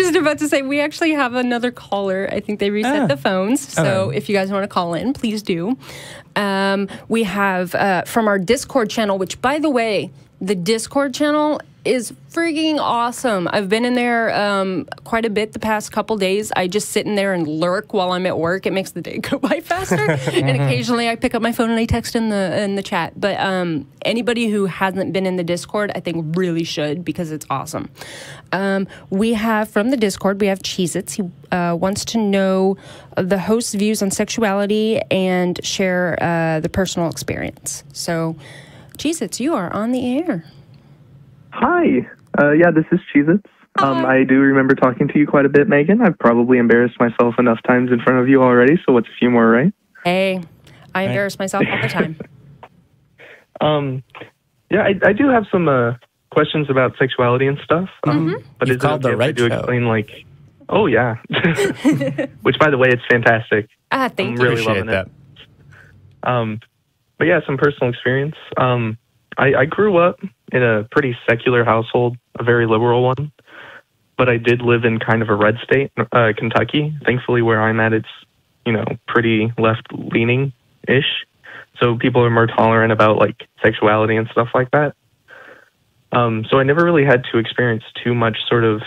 just about to say, we actually have another caller. I think they reset the phones. So if you guys want to call in, please do. We have from our Discord channel, which, by the way, the Discord channel is freaking awesome. I've been in there quite a bit the past couple days. I just sit in there and lurk while I'm at work. It makes the day go by faster. And occasionally I pick up my phone and I text in the chat. But anybody who hasn't been in the Discord, I think really should, because it's awesome. We have from the Discord, we have Cheezits. He wants to know the host's views on sexuality and share the personal experience. So, Cheezits, you are on the air. Hi. Yeah, this is Cheezits. I do remember talking to you quite a bit, Megan. I've probably embarrassed myself enough times in front of you already, so what's a few more, right? Hey, I embarrass myself all the time. Yeah, I do have some questions about sexuality and stuff. But You've called the right show. Explain, like, oh, yeah. Which, by the way, it's fantastic. Thank you. I'm really loving it. But yeah, some personal experience. I grew up in a pretty secular household, a very liberal one, but I did live in kind of a red state, Kentucky. Thankfully, where I'm at, it's, you know, pretty left-leaning-ish. So people are more tolerant about, like, sexuality and stuff like that. So I never really had to experience too much sort of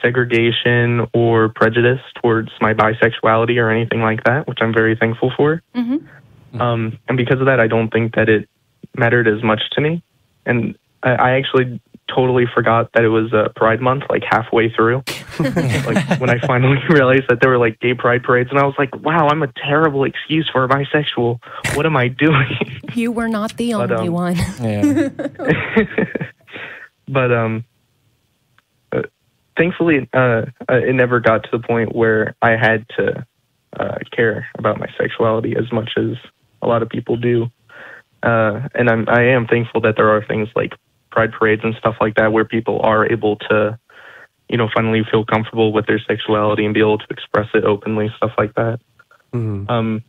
segregation or prejudice towards my bisexuality or anything like that, which I'm very thankful for. And because of that, I don't think that it mattered as much to me. And I actually totally forgot that it was Pride Month, like halfway through. Like when I finally realized that there were like gay pride parades, and I was like, wow, I'm a terrible excuse for a bisexual. What am I doing? You were not the only one. Yeah. But thankfully, it never got to the point where I had to care about my sexuality as much as a lot of people do. And I am thankful that there are things like pride parades and stuff like that where people are able to, you know, finally feel comfortable with their sexuality and be able to express it openly, stuff like that. I'm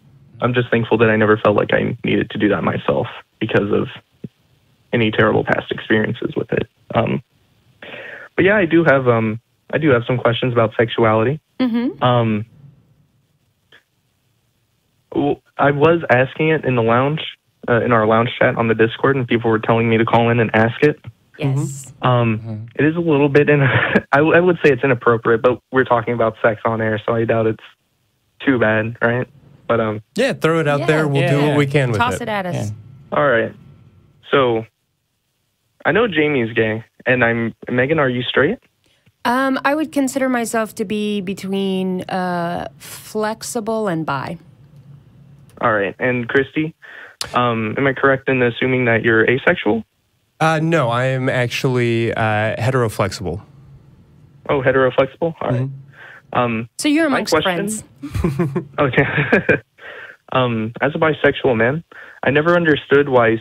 just thankful that I never felt like I needed to do that myself because of any terrible past experiences with it. But yeah, I do have some questions about sexuality. I was asking it in the lounge, in our lounge chat on the Discord, and people were telling me to call in and ask it. Yes. It is a little bit, I would say it's inappropriate, but we're talking about sex on air, so I doubt it's too bad, right? But yeah, throw it out there. We'll do what we can with it. Toss it at us. All right. So I know Jamie's gay, and Megan, are you straight? I would consider myself to be between flexible and bi. All right. And Christy, am I correct in assuming that you're asexual? No, I am actually heteroflexible. Oh, heteroflexible? All right. So you're amongst friends. Okay. As a bisexual man, I never understood why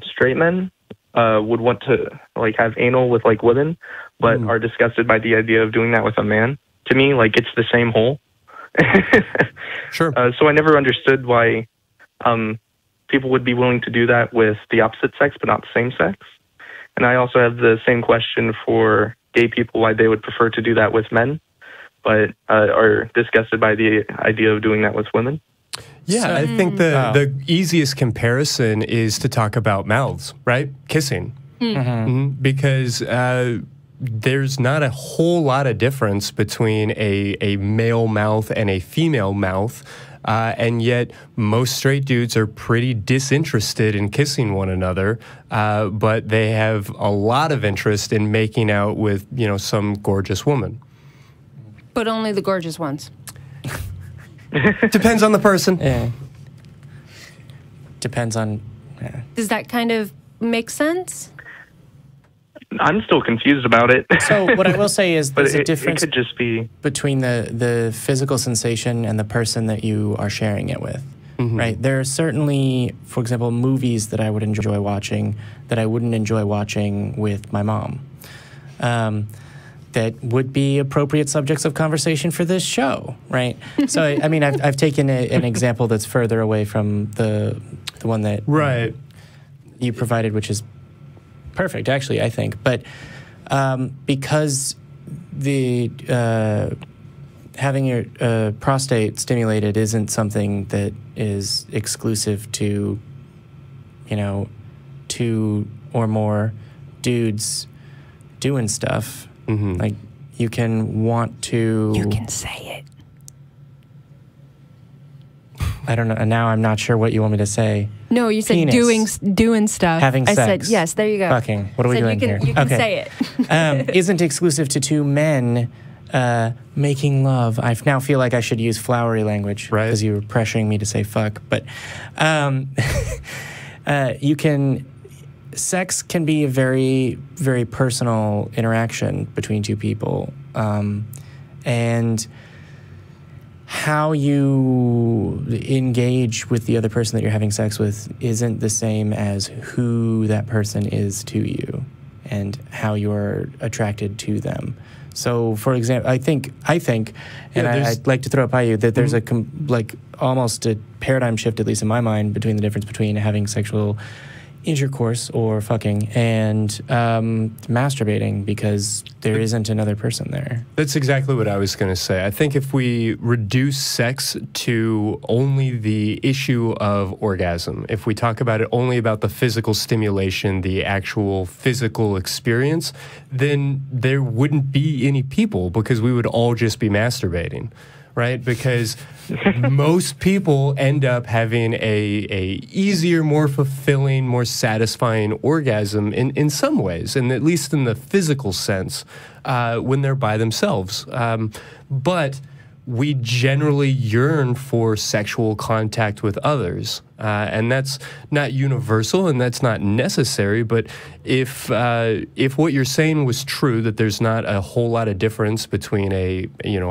straight men would want to like have anal with like women, but are disgusted by the idea of doing that with a man. To me, like it's the same hole. Sure. So I never understood why people would be willing to do that with the opposite sex, but not the same sex. And I also have the same question for gay people, why they would prefer to do that with men, but are disgusted by the idea of doing that with women. Yeah, I think the easiest comparison is to talk about mouths, right? Kissing. Because there's not a whole lot of difference between a male mouth and a female mouth, and yet most straight dudes are pretty disinterested in kissing one another, but they have a lot of interest in making out with, you know, some gorgeous woman. But only the gorgeous ones. Depends on the person. Yeah. Depends on... Yeah. Does that kind of make sense? I'm still confused about it. So what I will say is there's a difference it could just be between the physical sensation and the person that you are sharing it with, right? There are certainly, for example, movies that I would enjoy watching that I wouldn't enjoy watching with my mom. That would be appropriate subjects of conversation for this show, right? So, I mean, I've taken an example that's further away from the one that you provided, which is perfect, actually, I think. But because having your prostate stimulated isn't something that is exclusive to, you know, 2 or more dudes doing stuff. Like, you can want to... You can say it. I don't know. Now I'm not sure what you want me to say. No, you said Penis. doing stuff. Having sex. I said, yes, there you go. Fucking. What are we doing here? You can say it. Isn't exclusive to 2 men making love. I now feel like I should use flowery language because you were pressuring me to say fuck. But you can... Sex can be a very, very personal interaction between 2 people. And how you engage with the other person that you're having sex with isn't the same as who that person is to you and how you're attracted to them. So, for example, I think, and I'd like to throw it by you, that there's almost a paradigm shift, at least in my mind, between the difference between having sexual intercourse or fucking and masturbating, because there isn't another person there. That's exactly what I was going to say. I think if we reduce sex to only the issue of orgasm, if we talk about it only about the physical stimulation, the actual physical experience, then there wouldn't be any people, because we would all just be masturbating. Right? Because most people end up having a easier, more fulfilling, more satisfying orgasm in some ways, and at least in the physical sense, when they're by themselves. But we generally yearn for sexual contact with others. And that's not universal and that's not necessary, but if what you're saying was true, that there's not a whole lot of difference between a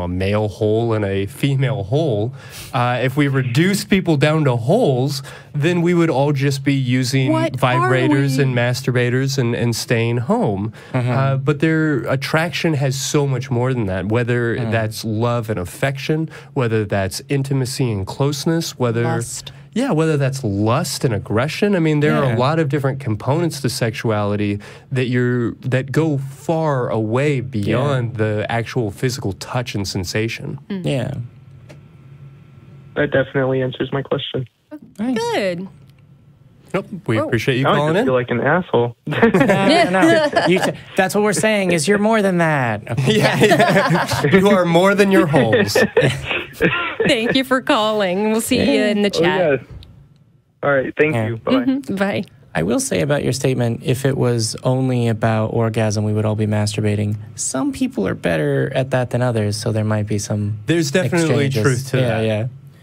male hole and a female hole, if we reduce people down to holes, then we would all just be using vibrators and masturbators and staying home. But their attraction has so much more than that, whether that's love and affection, whether that's intimacy and closeness, whether... Lust. Yeah, whether that's lust and aggression. I mean, there are a lot of different components to sexuality that go far away beyond the actual physical touch and sensation. Yeah. That definitely answers my question. Nice. Good. Nope, we appreciate you calling in. I feel like an asshole. No. That's what we're saying, is you're more than that. Okay. Yeah. You are more than your holes. Thank you for calling. We'll see you in the chat. Oh, yeah. All right. Thank you. Bye. Bye. I will say about your statement, if it was only about orgasm, we would all be masturbating. Some people are better at that than others, so there might be some There's definitely exchanges. truth to that. Yeah.